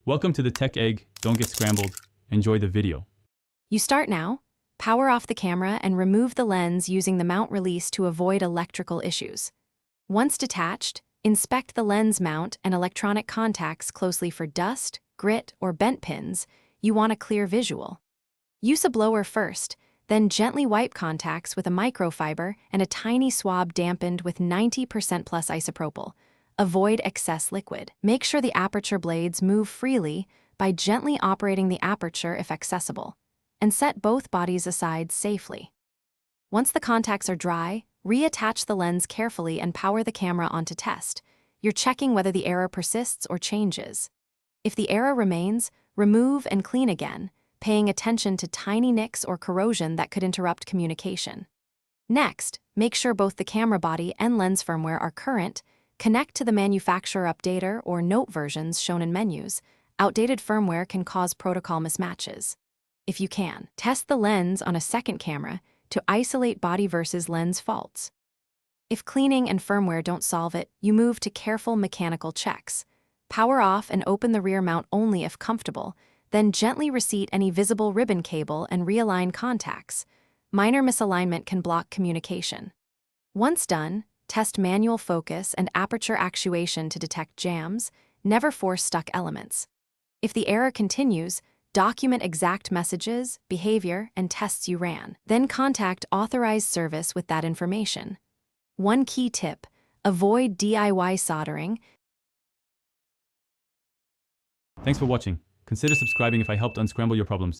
Welcome to the Tech Egg. Don't get scrambled. Enjoy the video. You start now, power off the camera and remove the lens using the mount release to avoid electrical issues. Once detached, inspect the lens mount and electronic contacts closely for dust, grit, or bent pins. You want a clear visual. Use a blower first, then gently wipe contacts with a microfiber and a tiny swab dampened with 90% plus isopropyl. Avoid excess liquid. Make sure the aperture blades move freely by gently operating the aperture if accessible, and set both bodies aside safely. Once the contacts are dry, reattach the lens carefully and power the camera on to test. You're checking whether the error persists or changes. If the error remains, remove and clean again, paying attention to tiny nicks or corrosion that could interrupt communication. Next, make sure both the camera body and lens firmware are current. Connect to the manufacturer updater or note versions shown in menus. Outdated firmware can cause protocol mismatches. If you can, test the lens on a second camera to isolate body versus lens faults. If cleaning and firmware don't solve it, you move to careful mechanical checks. Power off and open the rear mount only if comfortable, then gently reseat any visible ribbon cable and realign contacts. Minor misalignment can block communication. Once done, test manual focus and aperture actuation to detect jams. Never force stuck elements. If the error continues, document exact messages, behavior, and tests you ran. Then contact authorized service with that information. One key tip: avoid DIY soldering. Thanks for watching. Consider subscribing if I helped unscramble your problems.